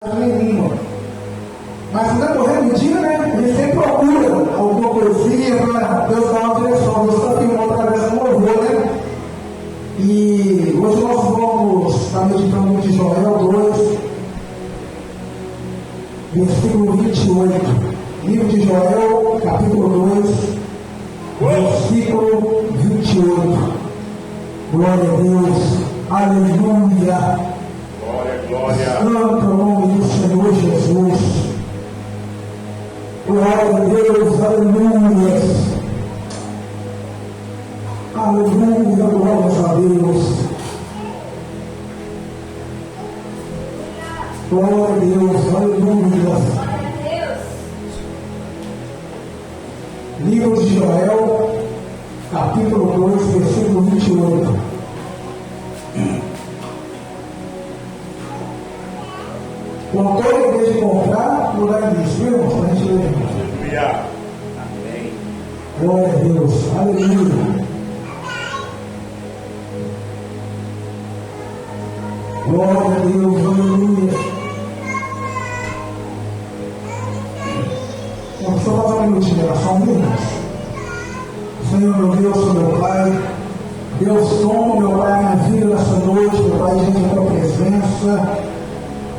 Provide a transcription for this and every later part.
nenhuma. Mas no decorrer do dia, né, a gente sempre procura alguma coisinha para Deus dar uma direção. Deus está filmando através do louvor, né? E hoje nós vamos estar meditando de Joel 2, versículo 28. Livro de Joel, capítulo 2, versículo 28. Glória a Deus, aleluia. Glória. Santo o nome do Senhor Jesus. Glória a Deus, aleluia. Aleluia, glórias a Deus. Glória a Deus, aleluia. Livro de Joel, capítulo 2, versículo 28. O autor, em vez de comprar, no lugar de início, para a gente ler. Aleluia. Amém. Glória a Deus, aleluia. Glória a Deus, aleluia. Vamos só fazer uma minutinha de oração, irmãos. Senhor, meu Deus, meu Pai, Deus, toma, meu Pai, a minha vida nessa noite, meu Pai, diante da tua presença.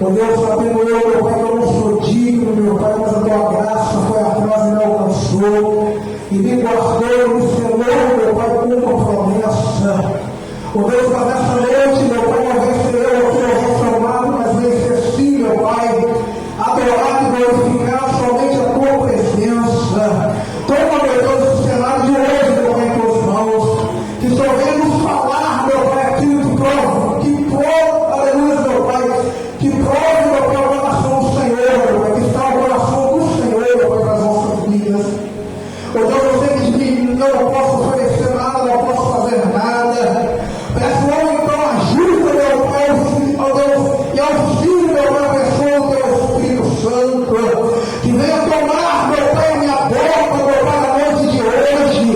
Oh Deus, sabendo eu, meu Pai, que eu não sou digno, meu Pai, mas a tua graça foi atrás e me alcançou, e me guardou, me selou, meu Pai, com uma promessa. Oh Deus, mas nessa noite, meu Pai, não vem ser eu aqui transformado, mas vem ser sim, meu Pai, adorar e glorificar somente a tua presença. Toma, meu Deus, o cenário de hoje, meu Pai, em tuas mãos, que só venhamos falar, meu Pai, aquilo que prova, aleluia, meu Pai, que prove, meu Pai, o coração do Senhor, meu Pai, que está o coração do Senhor, meu Pai, para as nossas vidas. Oh Deus, eu sei que de mim não posso oferecer nada, não posso fazer nada. Peço, então, ajuda, meu Pai, ó Deus, e auxílio, meu Pai, a pessoa do teu Espírito Santo, que venha tomar, meu Pai, a minha boca, meu Pai, na noite de hoje.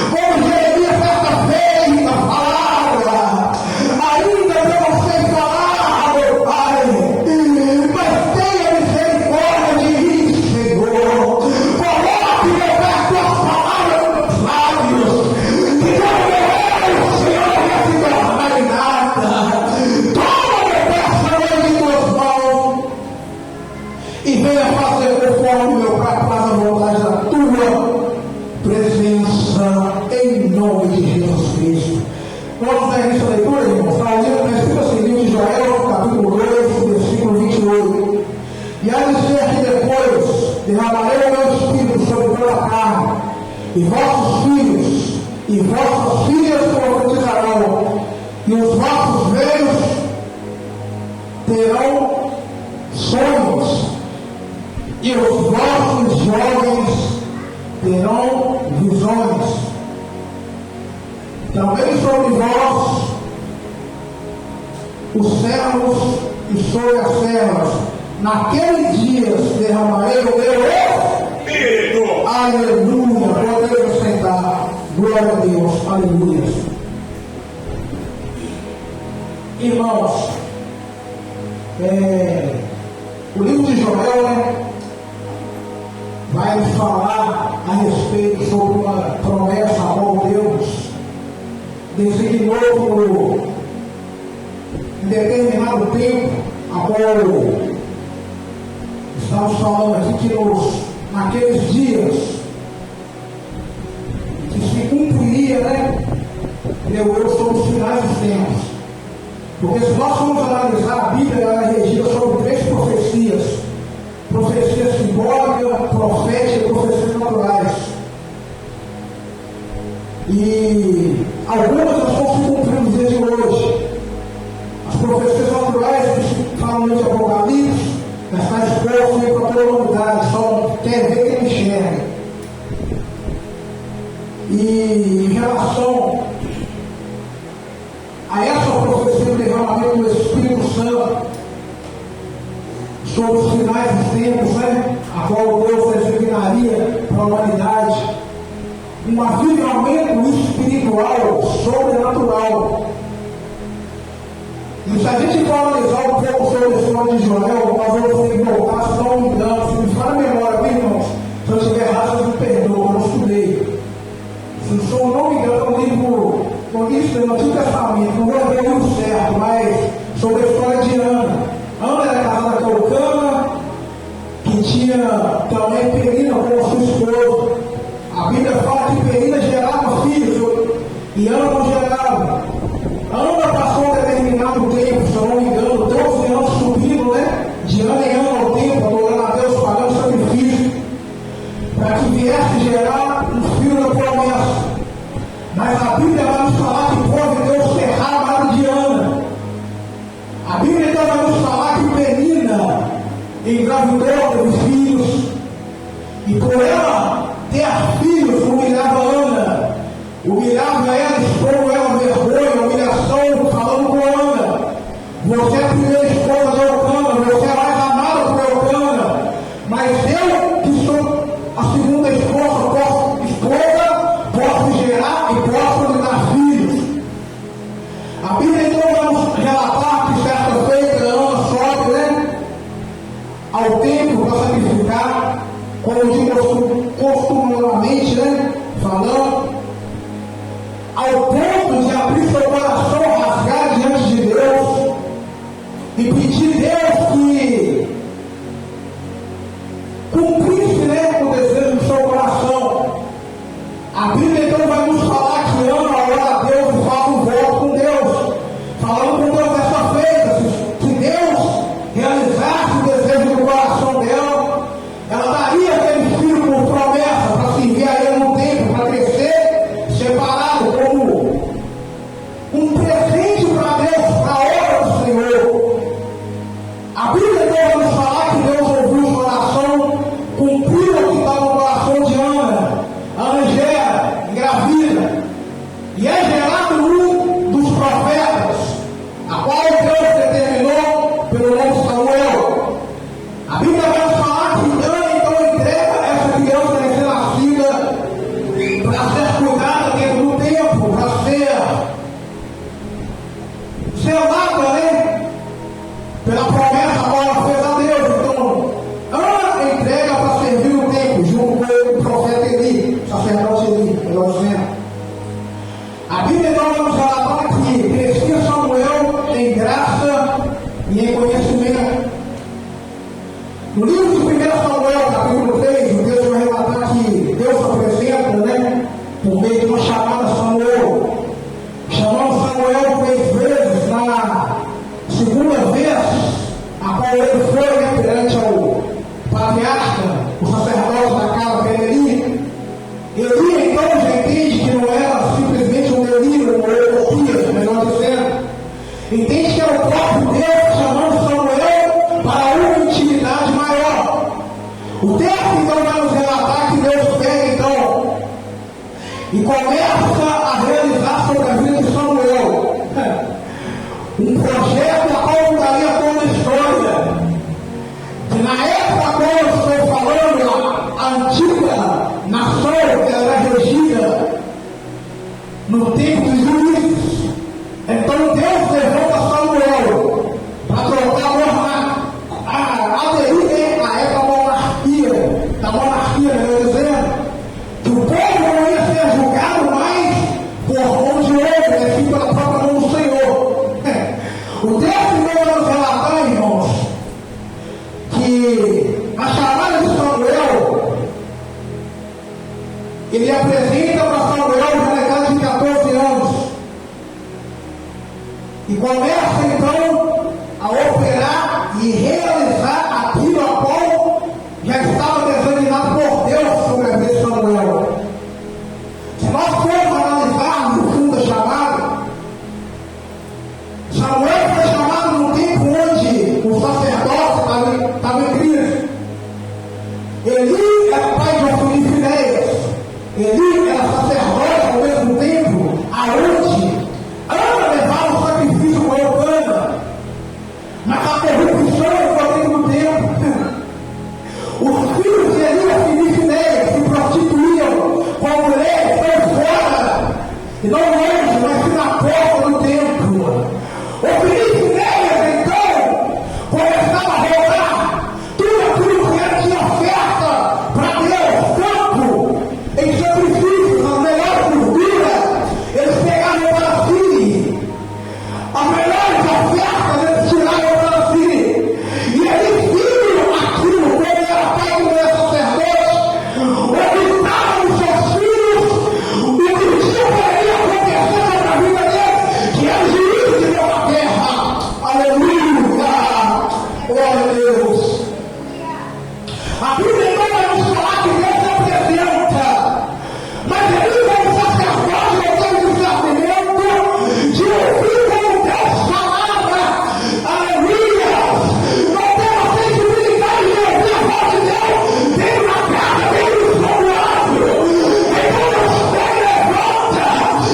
Como Jeremias certa-feira falava, ainda que eu não sei falar, meu Pai, mas tenha misericórdia de mim, Senhor. Coloque, meu Pai, as tuas palavras nos meus lábios, que não o Senhor vai se tornar em nada. Toma, meu Pai, essa noite em tuas mãos e venha fazer conforme, meu Pai, faz a vontade da tua presença, em nome de Jesus Cristo. Vamos dar início à leitura, irmãos. Está escrito assim, livro de Joel, capítulo 2, versículo 28. E há de ser que depois derramarei o meu espírito sobre toda a carne, e vossos filhos e vossas filhas profetizarão, e os vossos velhos terão sonhos, e os vossos jovens terão visões. Também sobre vós, os servos e sobre as servas, naqueles dias derramarei o meu Espírito. aleluia. Podemos sentar. Glória a Deus, aleluia. Irmãos, o livro de Joel, né, vai nos falar a respeito sobre uma promessa a qual Deus designou por um determinado tempo, a qual estamos falando aqui que naqueles dias que se cumpriria, né, eu sobre os finais dos tempos. Porque se nós formos analisar a Bíblia, ela é regida sobre 3 profecias: profecia simbólica, profética e profecias naturais. E algumas estão se cumprindo nos dias de hoje. As profecias naturais que falam de Apocalipse, mas está exposto aí para toda a humanidade, só quer ver quem enxerga. E em relação a essa profecia do derramamento do Espírito Santo sobre os finais dos tempos, né, a qual Deus designaria para a humanidade um avivamento espiritual, sobrenatural. E se a gente for analisar um pouco sobre a história de Joel, nós vamos ter que voltar, se não me engano, se me fala a memória, viu, irmãos? Se eu estiver errado, vocês me perdoam, eu não estudei. Se eu não me engano, no livro do Antigo Testamento, não vou ver o certo, mas sobre a história de Ana. Ana era casada com Eucana, que tinha também Penina como sua esposa. A Bíblia fala que Penina gerava filhos e Ana não gerava. Ana passou um determinado tempo, se eu não me engano, 12 anos subindo, né? De ano em ano ao tempo, adorando a Deus, pagando sacrifício, para que viesse gerar um filho da promessa. Mas a Bíblia vai nos falar que pode Deus cerrar a mão de Ana. A Bíblia então vai nos falar que Penina engravidou, teve filhos, e por ela ter filhos humilhava Ana, humilhava ela, expondo ela vergonha, humilhação, falando com Ana: você é a primeira esposa de Eucana, você é mais amada por Eucana, mas eu, que sou a segunda esposa, posso gerar e posso lhe dar filhos. A Bíblia então vai nos relatar que certa feita Ana sobe, né, ao templo para sacrificar, como digo costumeiramente, né, falando, ao ponto de abrir seu coração, rasgar diante de Deus e pedir Deus que cumprisse, né, o desejo do seu coração. A Bíblia então vai nos falar que Ana ora a Deus e faz um voto com Deus, falando com Deus dessa feita, se Deus realizasse o desejo do coração dela, ela daria aquele filho por promessa para servir a ele no templo, para crescer separado como um presente para Deus, para a obra do Senhor. A Bíblia então vai nos falar que Deus ouviu o coração, cumpriu o que estava no coração de Ana. Ana gera, engravida, e é gerado um dos profetas, a qual Deus determinou pelo nome de Samuel. A Bíblia vai nos falar que Ana então entrega essa criança recém-nascida para ser cuidada dentro do templo, para ser selada, né, pela promessa a qual ela fez a Deus. Então, Ana entrega para servir no templo, junto com o profeta Eli, sacerdote Eli, melhor dizendo. A Bíblia então vai nos relatar que crescia Samuel em graça e em conhecimento. No livro de 1 Samuel, capítulo 3, o texto vai relatar que Deus se apresenta, né, por meio de uma chamada Samuel. Chamando Samuel 3 vezes, na segunda vez, a qual ele foi, né, perante ao patriarca, o sacerdote da casa de Eli. Eli então já entende que não era simplesmente um delírio, uma utopia, melhor dizendo. Entende que era o próprio Deus chamando Samuel para uma intimidade maior. O texto então vai nos relatar que Deus pega então e começa a realizar sobre a vida de Samuel um projeto a qual mudaria toda a história. Que na época quando eu estou falando, a antiga nação era regida no tempo dos juízes. Então Deus levanta Samuel para trocar a aderir a essa monarquia, da monarquia, melhor dizendo, que o povo não ia ser julgado mais por mão de outro, mas sim pela própria mão do Senhor. O texto não vai nos relatar, irmãos, que a chamada de Samuel, ele apresenta para Samuel na idade de 14 anos e começa então a operar e realizar aquilo a qual já estava determinado por Deus sobre a vida de Samuel. Se nós formos analisar no fundo da chamada, Samuel foi chamado num tempo onde o sacerdote estava em crise. Eli era pai de Ofni e Finéias. Eli era sacerdote ao mesmo tempo, aonde Ana levava o sacrifício com Eucana. Mas a corrupção foi dentro do tempo. Os filhos de Eli, Ofni e Finéias, se prostituíam com a mulher que foi fora, e não longe, mas na porta do templo. Ofni e Finéias A Bíblia não vai nos falar que Deus se apresenta, mas ele é um sacerdote, eu tenho discernimento de ouvir como Deus falava. Aleluia! Não tem a sensibilidade de ouvir a voz de Deus, tem na casa, tem no seu lado. Então Deus vem e levanta,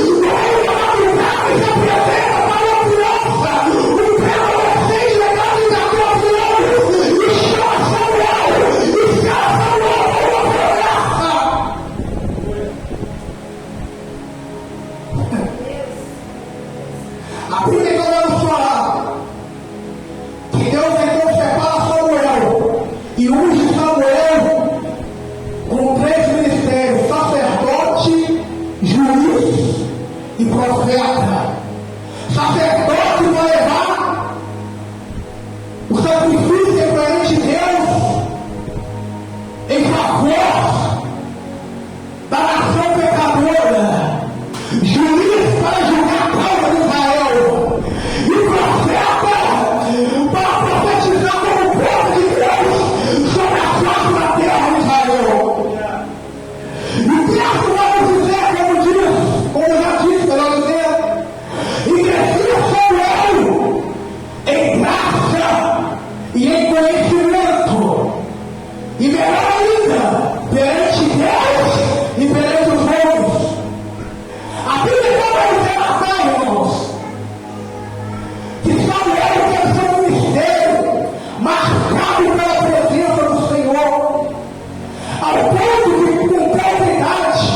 no meio da madrugada e se apresenta para uma criança, um pré-adolescente de 14 anos, e chama Samuel, e chama Samuel para uma conversa. A Bíblia não vai nos falar que Deus então separa Samuel e unge Samuel com 3 ministérios: sacerdote, juiz e profeta. Sacerdote vai levar o sacrifício perante Deus em favor da nação pecadora. Juiz para julgar a causa de Israel. E profeta para profetizar como o povo de Deus sobre a face da terra de Israel. E o texto vai nos dizer, como já disse, melhor dizer, e crescia Samuel em graça e em conhecimento, e melhor ainda, perante Deus e perante os homens. A Bíblia não vai nos relatar, irmãos, que Samuel teve seu ministério marcado pela presença do Senhor, ao ponto de, com pouca idade,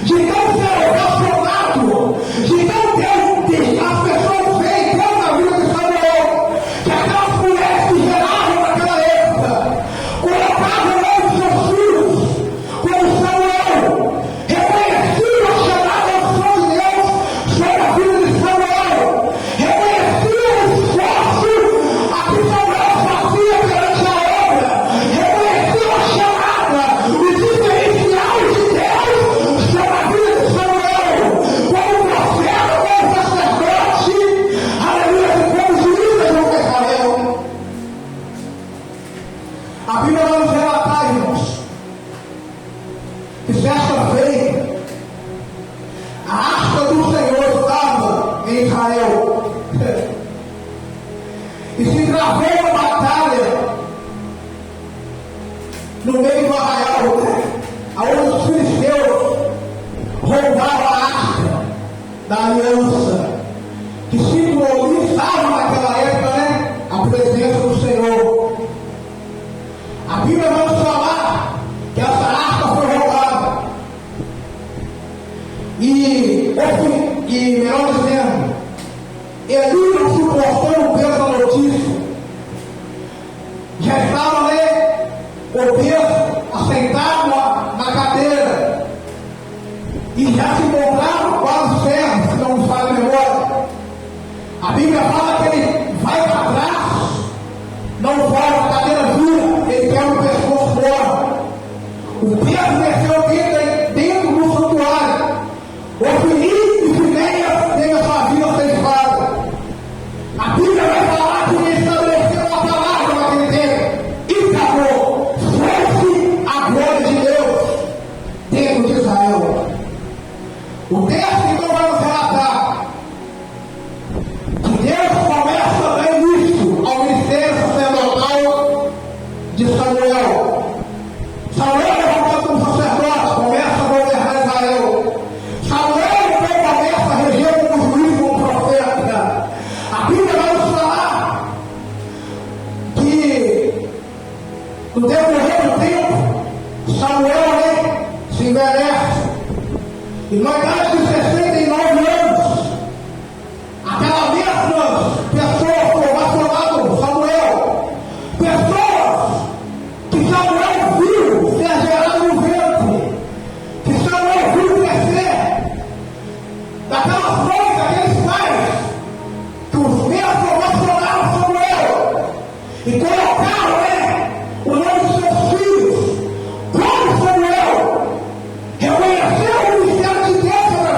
de não ser ovacionado, de não ter, as pessoas veem Deus na vida de Samuel, que aquelas mulheres que geravam naquela época, colocavam o nome de seus filhos como Samuel, reconheciam a chamada unção de Deus sobre a vida de Samuel, reconheciam o esforço a que Samuel fazia perante a obra, reconheciam a chamada, o diferencial de Deus sobre a vida de Samuel, como profeta, como sacerdote, aleluia, e como juiz de Israel. A Bíblia vai nos relatar, irmãos, que certa feita a arca do Senhor estava em Israel e se travou uma batalha no meio do arraial, aonde os filisteus roubaram a arca da aliança, que simbolizava naquela época, a presença do Senhor. A Bíblia vai nos falar que essa arca foi roubada. E melhor dizendo, Eli não suportou o peso da notícia. Já estava obeso, assentado na cadeira, e já se encontrava quase ferro, se não me falha a memória. A Bíblia fala que ele vai para trás, não volta, a cadeira vira, ele quebra o pescoço fora. O peso desceu dentro do santuário. Ofni e Finéias teve a sua vida ceifada. A Bíblia vai falar que ele estabeleceu uma palavra naquele tempo e acabou. Foi-se a glória de Deus dentro de Israel. O texto então vai nos relatar que Deus começa a dar início ao ministério sacerdotal de Samuel. Samuel levantado como sacerdote, começa a governar Israel. Samuel então começa a reger como juiz, como profeta. A Bíblia vai nos falar que no decorrer do tempo, Samuel se envelhece. E na idade de 69 anos, aquela mesma pessoa foi ovacionada Samuel. Pessoas que Samuel viu ser gerado no ventre, que Samuel viu crescer, daquelas mães, daqueles pais, que os mesmos ovacionaram Samuel e colocaram o nome de seus filhos como Samuel. Reconheceu o ministério de Deus sobre a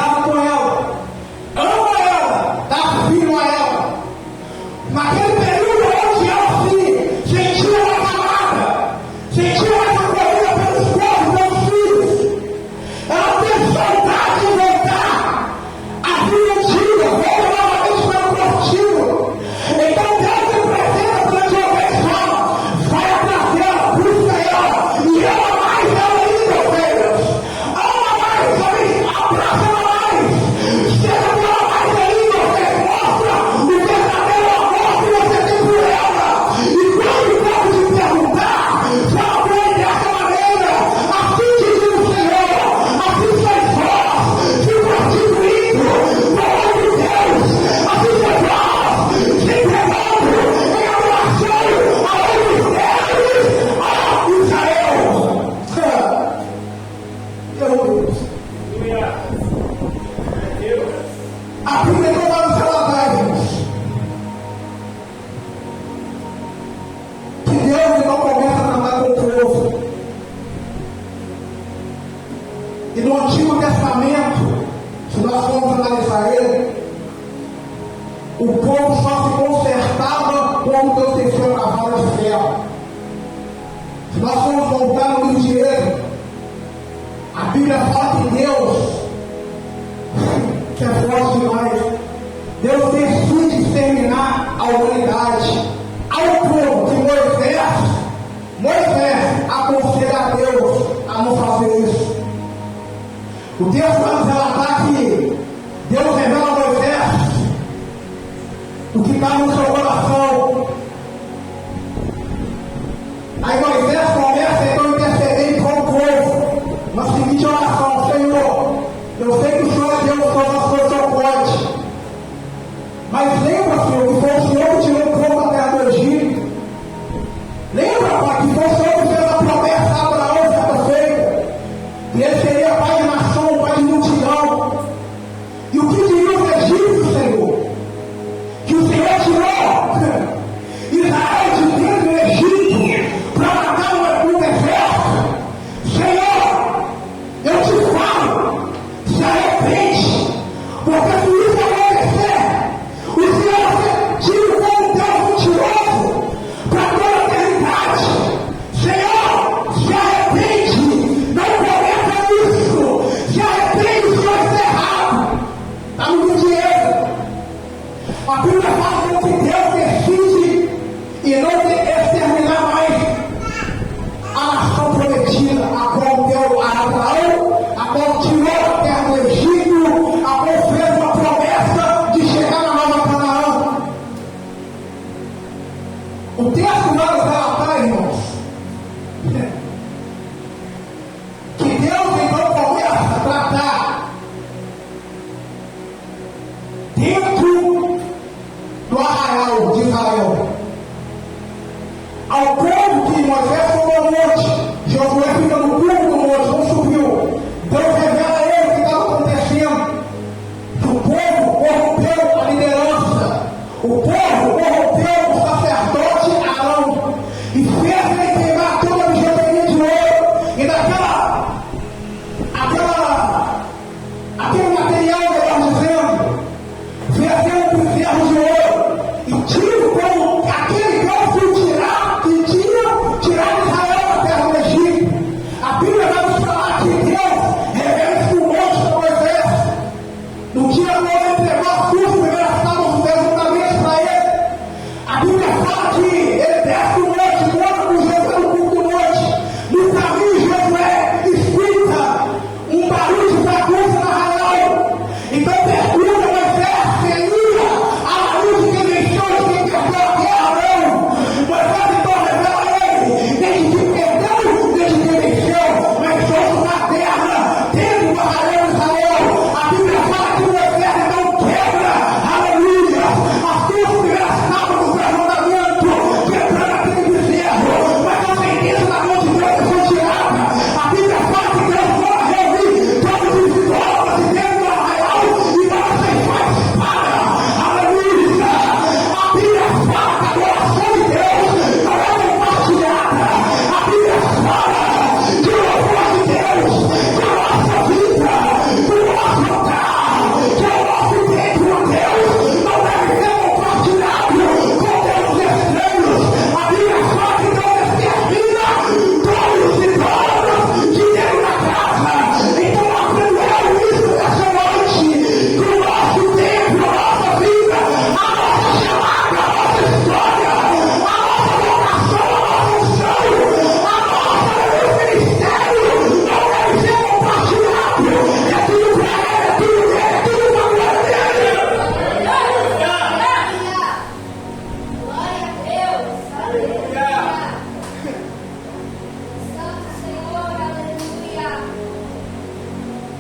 casa com ela, ama ela, dá filho a ela. Naquele período onde ela se sentia mais amada, sentia mais acolhida pelos povos, pelos filhos, ela teve saudade de voltar à vida antiga, volta novamente para o positivo. Então Deus se apresenta durante uma vez só, vai atrás dela, busca ela, e ama mais ela ainda, ovelhas. Ama mais, abraça ela mais, seja por ela mais ainda, ovelhas. Mostra o verdadeiro amor que você tem por ela. E quando o povo te perguntar, fala para ele dessa maneira: assim que diz o Senhor, assim sois vós, se prostituindo para outro Deus, assim sois vós, se entregando em adoração a outros deuses, ó Israel. Meu Deus. Aleluia. Deus. A Bíblia não vai nos relatar, irmãos, que Deus não começa a tratar com o povo. E no Antigo Testamento, se nós formos analisar ele, o povo só se consertava quando Deus desceu a vara de ferro. Se nós formos voltar no livro de Êxodo, a Bíblia fala que Deus, que é forte demais, Deus decide exterminar a humanidade, ao ponto que Moisés aconselha a Deus a não fazer isso. O texto vai nos relatar que Deus revela a Moisés o que está no seu coração. Aí Moisés começa então a interceder com o povo na seguinte oração: Senhor, eu sei que o Senhor é Deus, todas as coisas são pode. Mas lembra, Senhor, que foi o Senhor que tirou o povo da terra do Egito. Lembra, Pai, que foi o Senhor que fez a promessa a Abraão certa feita, e ele seria pai de nação, pai de multidão. E o que diriam os egípcios, Senhor? Que o Senhor tirou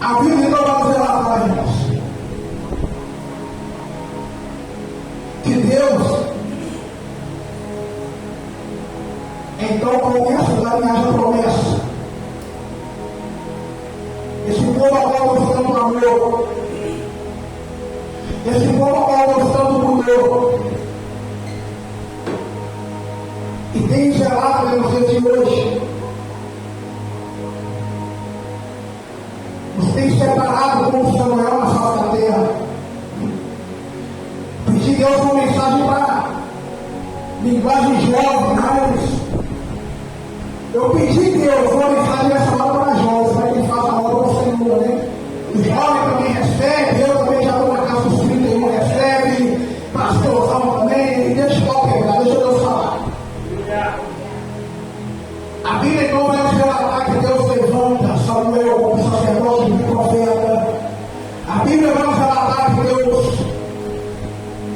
A Bíblia então vai relatar, irmãos, que Deus então começa a alinhar a promessa. Esse povo agora buscando amor. Esse povo agora buscando pudor. E tem zelado nos dias de hoje. Nos tem separado como Samuel na face da terra. Pedi Deus uma mensagem para linguagem jovem, mas eu pedi Deus uma mensagem nessa hora para jovens, para que ele faça a obra do Senhor, né? O jovem também recebe, eu também já estou na casa dos 31, recebe, pastorzão também, deixa eu quebrar, deixa Deus falar. A Bíblia então vai nos relatar que Deus levanta Samuel como sacerdote e profeta. A Bíblia vai nos relatar que Deus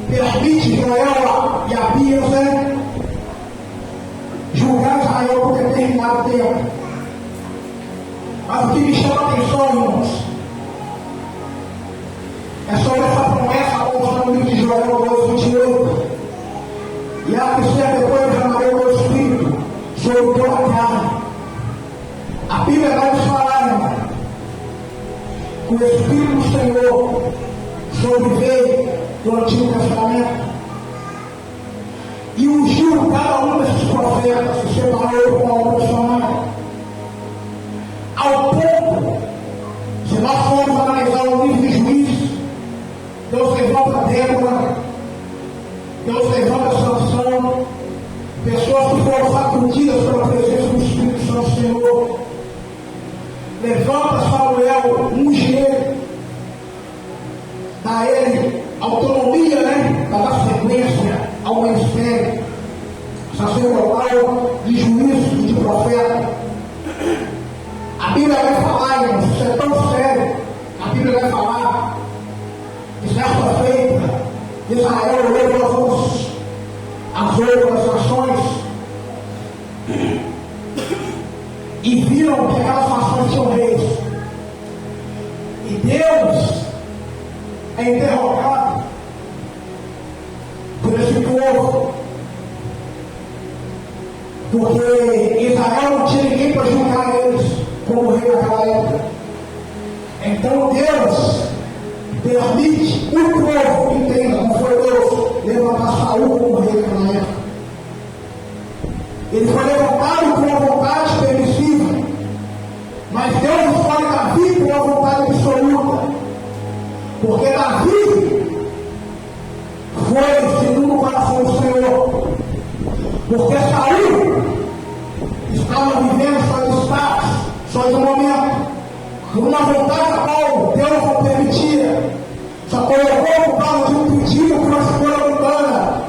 permite Joel e Abias, né, julgar Israel por determinado tempo. Mas o que me chama a atenção, irmãos, é sobre essa promessa consta no livro de Joel 2:28. E ela que serve depois derramarei o meu espírito sobre toda a carne. A Bíblia vai nos falar, irmão, que o Espírito do Senhor sobreveio do Antigo Testamento e ungiu cada um desses profetas, se separou com a obra de sua mão. Ao ponto, se nós formos analisar o livro de Juízes, Deus levanta Débora, Deus levanta Sansão, pessoas que foram sacudidas pela presença do Espírito Santo do Senhor. Levanta Samuel, unge ele, dá a ele autonomia, né? Dá sequência ao ministério sacerdotal, de juízo e de profeta. A Bíblia vai falar, irmãos, isso é tão sério. A Bíblia vai falar que certa feita Israel levou as outras nações e viram que aquelas nações tinham reis. E Deus é interrogado por esse povo, porque Israel não tinha ninguém para julgar eles como rei naquela época. Então Deus permite o povo, entenda, não foi Deus levantar Saul como rei naquela época. Ele foi levantado por uma vontade permissiva, mas Deus escolhe Davi por uma vontade absoluta, porque Davi foi segundo o coração do Senhor, porque Saul estava vivendo só de status, só de momento, por uma vontade a qual Deus não permitia, só colocou por causa de um pedido, por uma escolha mundana,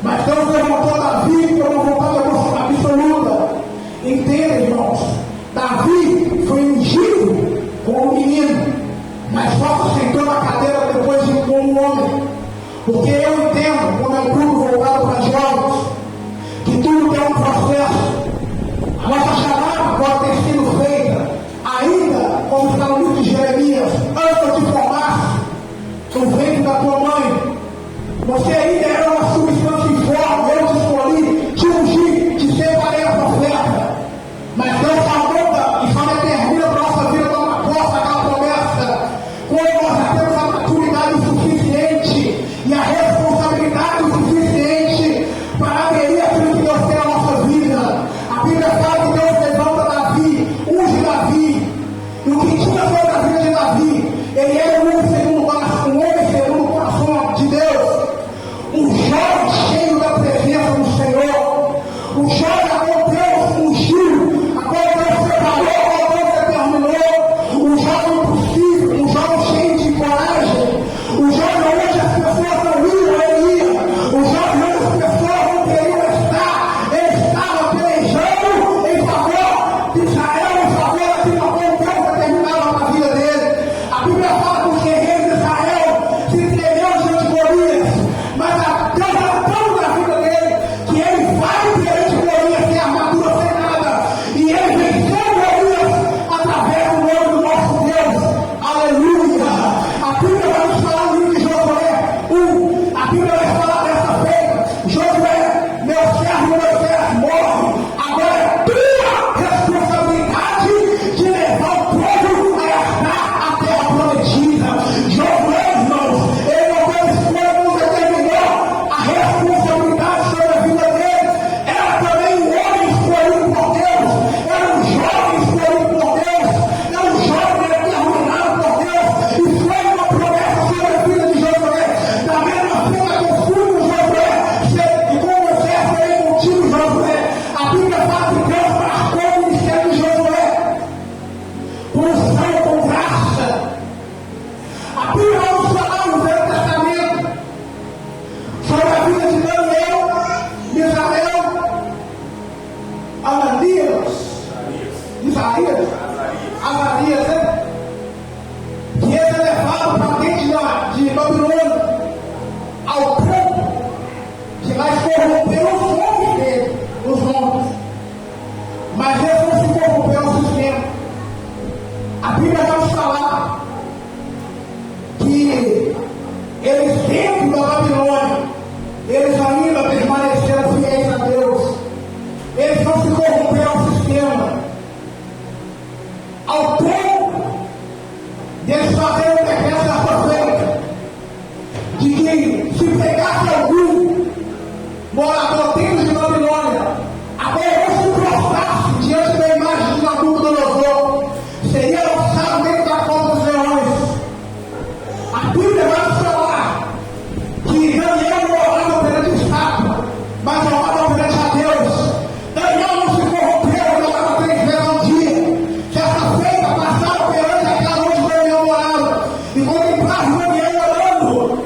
mas Deus levantou Davi por uma vontade absoluta. Entenda, irmãos, Davi foi ungido como menino, mas só se sentou na cadeira depois de como homem, porque eu entendo, como é um culto voltado para jovens, que tudo tem um processo. A nossa chamada pode ter sido feita ainda, como está no livro de Jeremias, antes de formar no ventre da tua mãe. Você ainda era uma substância informe, eu te escolhi, te ungi, te separei a profeta. Mas Deus só e só determina para a nossa vida dar uma posse daquela promessa quando nós já temos a maturidade suficiente e a responsabilidade suficiente para aderir aquilo que Deus tem na nossa vida. A Bíblia fala que Deus levanta Davi, unge Davi. E o que tinha sobre a vida de Davi, ele era um homem segundo o coração de Deus, ungido E eles faziam uma defesa profética de que se pegasse algum morador dentro de Babilônia, até ele se prostrasse diante da imagem de Nabucodonosor, seria lançado dentro da cova dos leões. A Bíblia vai nos falar que Daniel não orava perante a estátua, mas orava perante a Deus. Daniel não se corrompeu, ele orava 3 vezes ao dia. Certa feita passaram perante a casa onde Daniel morava e contemplaram Daniel orando.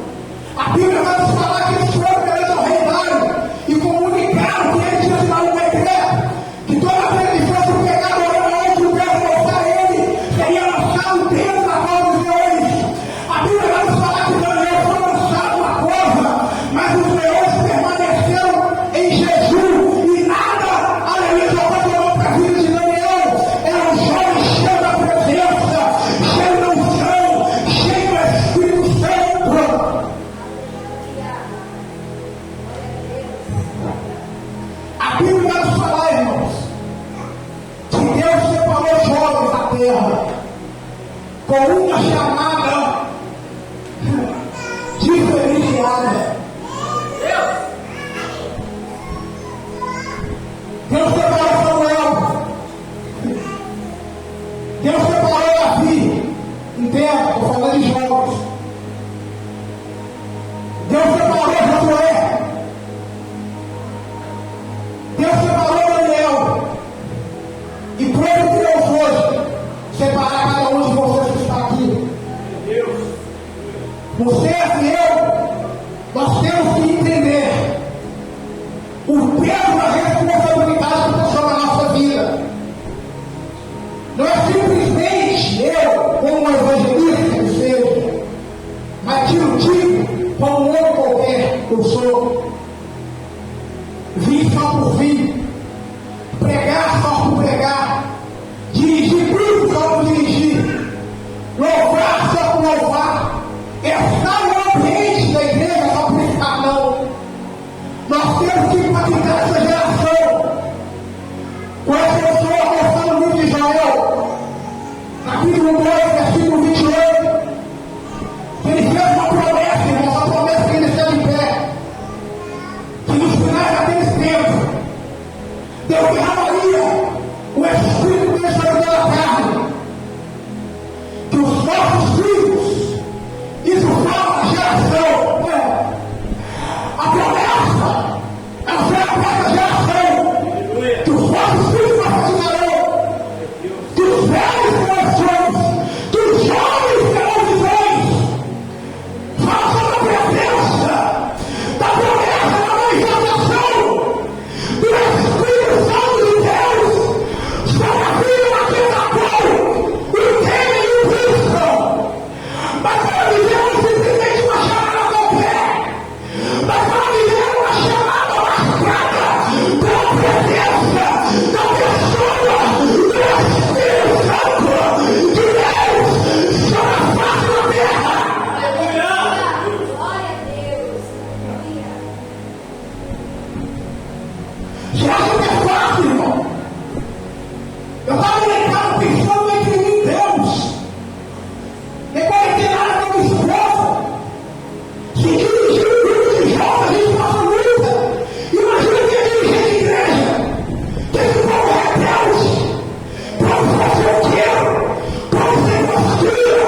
A Bíblia vai nos falar que eles foram perante ao rei Dário e comunicaram que ele tinha assinado um decreto que toda vez que fosse pegado orando aonde o Deus mostrar ele, seria lançado dentro da cova dos leões. A Bíblia vai nos falar que Daniel foi lançado na cova, mas os leões permaneceram em jejum e nada, aleluia, tomou para a vida de Daniel. Era um jovem cheio da presença, cheio da unção, cheio do Espírito Santo. A Bíblia vai nos falar, irmãos, que Deus separou jovens da terra com uma chamada diferenciada. Deus separou Samuel. Deus separou Davi. Entenda, estou falando de jovens. Deus separou Josué. Deus separou Daniel. E prova Deus hoje separar cada um de vocês que está aqui. Vocês e eu, nós temos que entender o peso da responsabilidade que está sobre a nossa vida. Não é simplesmente eu, como um evangelista que seja, mas que eu digo como um homem qualquer que eu sou. Vim só por vir, pregar só por pregar, dirigir grupos só por dirigir, louvar só por louvar, estar no ambiente da igreja só por estar não. Nós temos que impactar essa geração. Com essa pessoa mostrando o livro de Joel, capítulo 2, versículo 28, que ele fez uma promessa, irmão, uma promessa que ele está de pé, que nos finais daqueles tempos, Deus derramaria o Espírito dele sobre toda a carne, que os nossos filhos, isso fala da geração, a promessa, ela foi a própria geração, que os nossos filhos profetizarão, que os velhos terão sonhos, que os jovens terão visões. Fala sobre a presença da promessa da manifestação do Espírito Santo de Deus sobre a vida daquele da qual o temem e o buscam. Mas para viver simplesmente uma chamada qualquer, mas para viver uma chamada marcada pela presença da pessoa do Espírito Santo de Deus sobre a face da terra. Glória a Deus. Você acha que é fácil, irmão? Eu estava ligado pensando entre mim e Deus. Depois de ter nada com a minha esposa. Se dirigir um grupo de jovens, a gente passa luta. Imagina que é dirigir de igreja. Que esse povo é rebelde. Povo fazer o quê? Povo sem postura,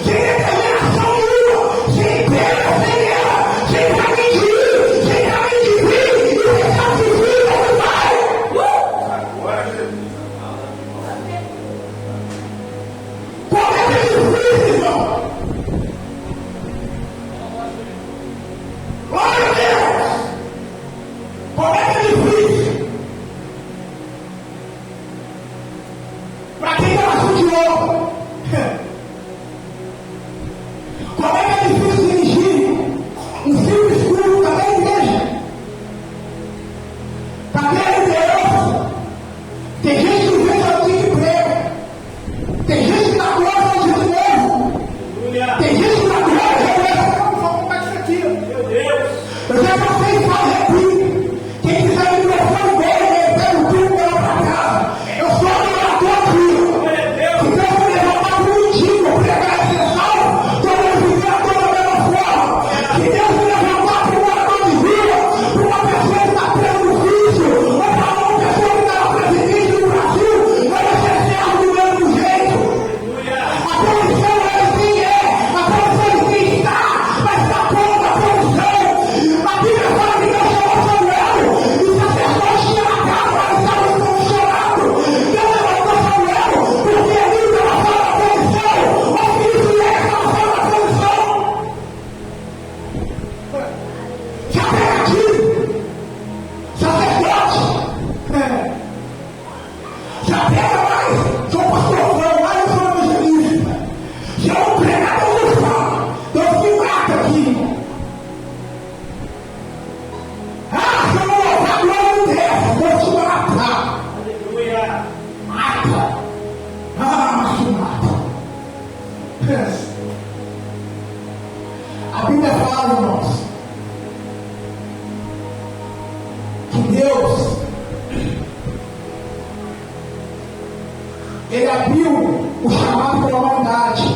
sem determinação nenhuma, sem pena, sem guerra, sem caminho de ir, sem caminho de vir, e sem caminho de vir, onde vai? Como é que é difícil, irmão? Glória a Deus! Como é que é difícil? Para quem está na de ouro? Como é que é difícil dirigir um simples grupo da minha igreja? Cadê a liderança? Tem gente que vem só de emprego. Tem gente que está glória de novo. Tem gente que está glória de novo. Como é que isso aqui? Meu Deus! Eu já passei e falo, repito. Quem quiser me microfone dele, pega o tubo e vai para casa. Eu sou adorador aqui. Glória a Deus! Então eu vou levantar bonitinho, vou pregar esse A Bíblia fala, irmãos, que Deus, Ele abriu o chamado pela humanidade.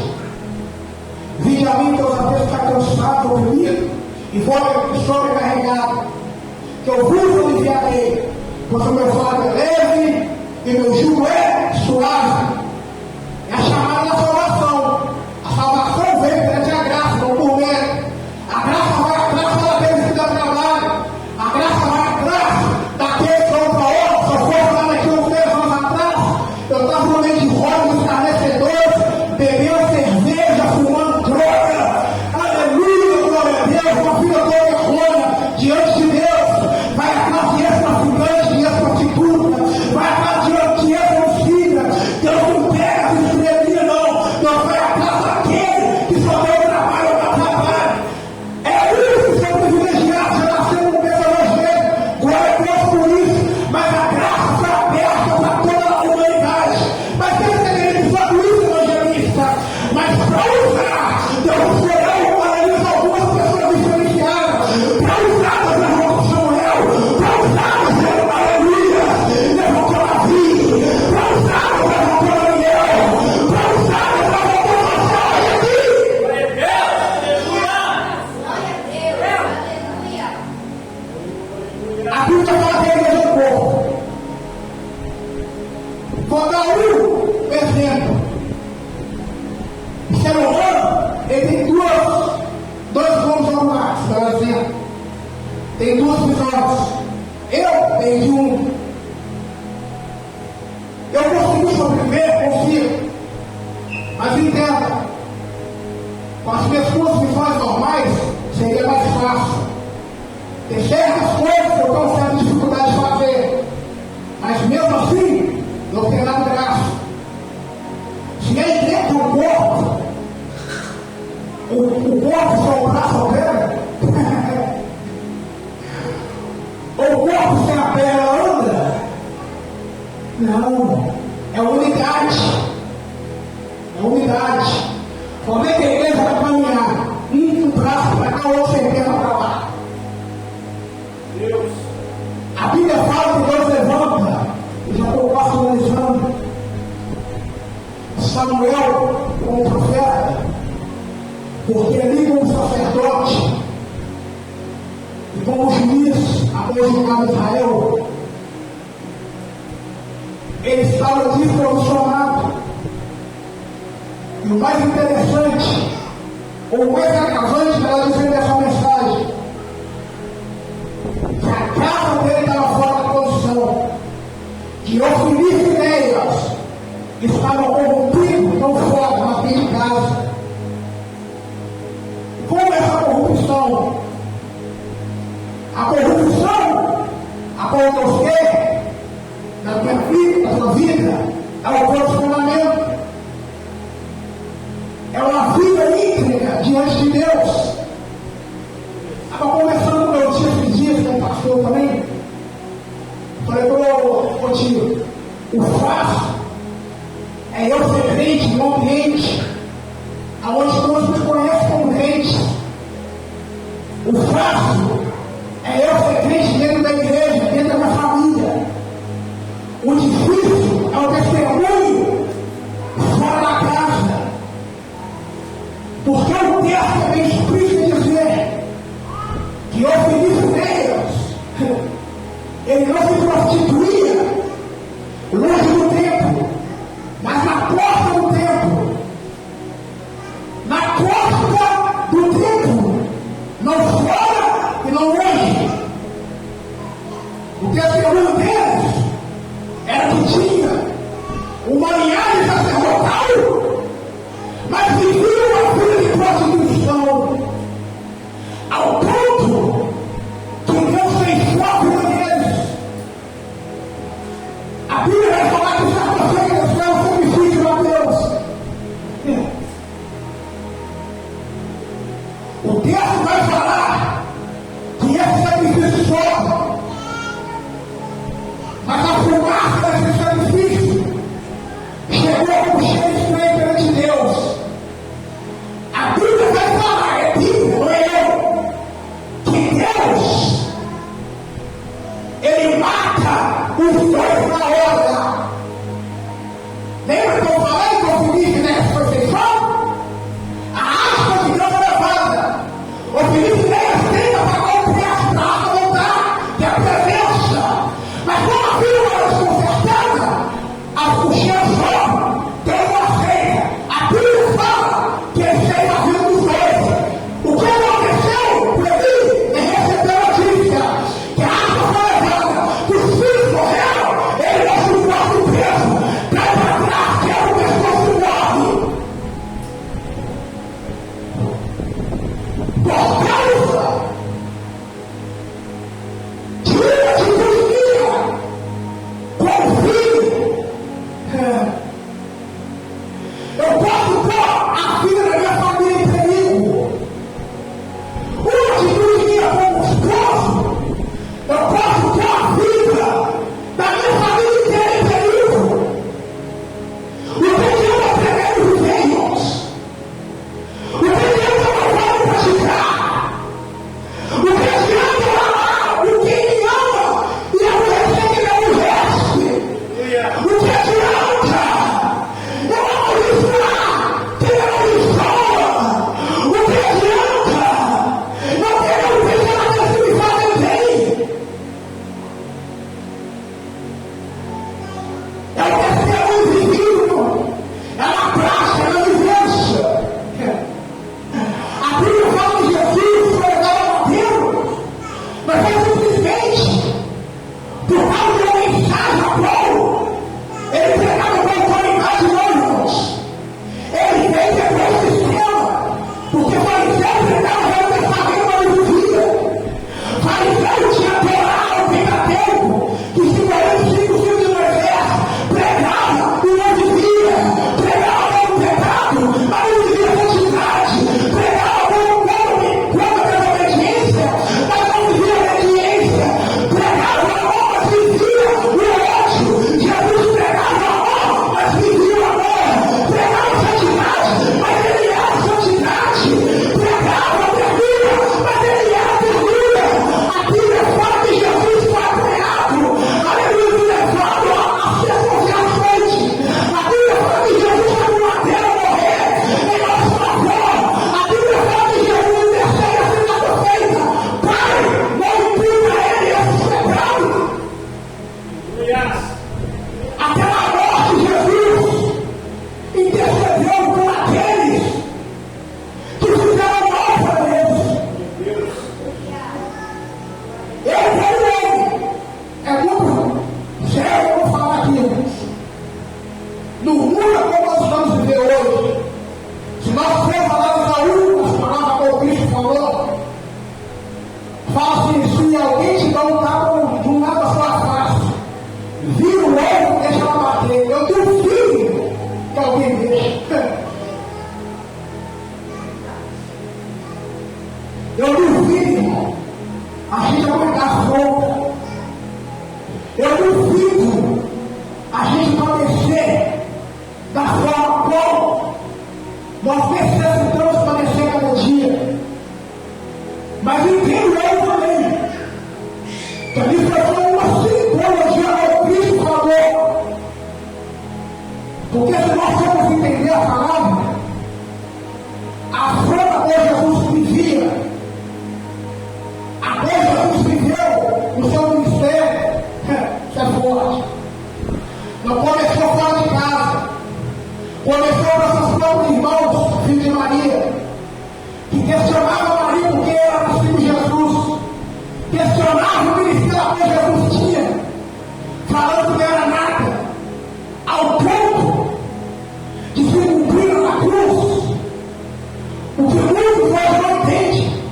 Vinde a mim, todos aqueles que estão cansados, oprimidos e sobrecarregados, que eu vos aliviarei, pois o meu fardo é leve e meu jugo é suave. É a chamada da salvação. A salvação vem perante a graça, não por mérito. A graça vai atrás daqueles que dão trabalho. A graça vai atrás daqueles que vão para outros. Se eu for falar daqui uns 10 anos atrás, eu estava no meio de rodas escarnecedores, bebendo cerveja, fumando droga. Aleluia, glória a Deus, uma vida toda errônea diante de Deus. Vai atrás de ex-traficante, de ex-prostituta, vai atrás de ex-homicida. Deus não pega as estrelinhas, não. Deus vai atrás daquele que só deu trabalho para trabalho. É isso que são privilegiados, já nascemos no meio evangélico. Glória a Deus por isso. Mas a graça foi aberta para toda a humanidade. Mas quem está querendo usar isso, evangelista? Mas para usar, Deus escolheu, analisa algumas pessoas diferenciadas. Para usar, Deus levou Samuel. Para usar, Deus levou aleluia. Levantou Davi. Para usar, Deus levantou Daniel. Para usar, Deus levantou Moisés aqui. A Bíblia fala que a igreja do povo. Vou dar um exemplo. O ser humano, ele tem dois rumos normais, por exemplo. Tem duas visões. Eu tenho um. Eu consigo sobreviver, consigo. Mas entenda, com as minhas duas visões normais, seria mais fácil. Tem certas coisas que eu tenho certa dificuldade de fazer. Mas mesmo assim, eu tenho dado graça. Se a igreja é um corpo, o corpo só o braço ao pé, ou o corpo sem a perna anda? Não, é unidade. É unidade. Como é que a igreja vai caminhar? Um braço para cá, outro sem perna para lá. Deus. A Bíblia fala que Deus levanta, e já estou quase finalizando, Samuel como profeta, porque ali como sacerdote e como juiz após julgar Israel, ele estava desprovisionado. E o mais interessante, ou mais agravante dela dizer dessa mensagem, que a casa dele estava fora da condição, que Ofni e Finéias estavam corrompidos, não fora, mas dentro de casa. Como é essa corrupção? A corrupção, a qual Deus quer na tua vida, na tua vida, é o posicionamento. É uma vida íntegra diante de Deus. Estava conversando com meu tio esses dias, com o pastor também. Falei, ô tio, o fácil é eu ser crente no ambiente aonde todos me conhecem como crente. O fácil é eu ser crente dentro da igreja, dentro da minha família. O difícil é o testemunho fora da casa. Porque o texto é bem explícito dizer que Ofni e Finéias, ele não se prostituía longe do templo, mas na porta do templo. Na porta do templo, não fora e não longe. O testemunho deles era que tinha uma linhagem sacerdotal, mas viviam uma vida de prostituição, ao ponto que Deus fez só a vida deles. A Bíblia vai falar que o sacrifício é um sacrifício a Deus. O texto vai falar que esse sacrifício sobe, mas a fumaça desse sacrifício chegou com cheiro estranho perante Deus. A Bíblia vai falar, é Bíblia, não é os dois na hora. Lembra que eu falei que o Felipe Neto foi sem som? A aspa de Deus é levada. O Felipe Neto tenta pagar o preço para a água voltar, que é a presença. Mas como a filha era desconcertada, a coxinha só tem uma feia. A Bíblia fala que ele fez a vida dos dois. O que aconteceu para mim é receber a notícia que a aspa foi levada, que os filhos morreram, ele não suporta o peso. Eu duvido a gente aguentar fogo. Eu duvido a gente padecer da forma como nós necessitamos padecer cada dia. Mas entendo eu também que a minha foi uma simbologia ao Cristo falou. Porque se nós formos entender a palavra, a forma como Jesus vivia, a como Jesus viveu no seu ministério, isso é forte. Não começou fora de casa, começou com seus próprios irmãos, filho de Maria, que questionavam Maria porque era nascido Jesus, questionavam o ministério que Jesus tinha, falando que não era nada, ao ponto de se cumprir na cruz. O que muitos hoje não entendem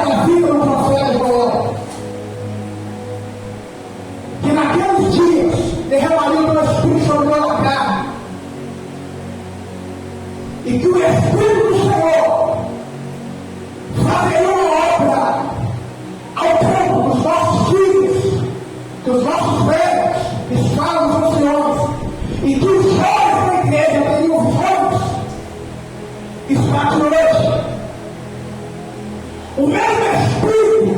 era da vida do profeta Joel. Que naqueles dias derramaria o Espírito sobre toda a carne. E que o Espírito do Senhor fazeria uma obra ao campo dos nossos filhos, dos nossos velhos, escravos dos anciões, e que os jovens da igreja teriam visões. Está aqui hoje. O mesmo Espírito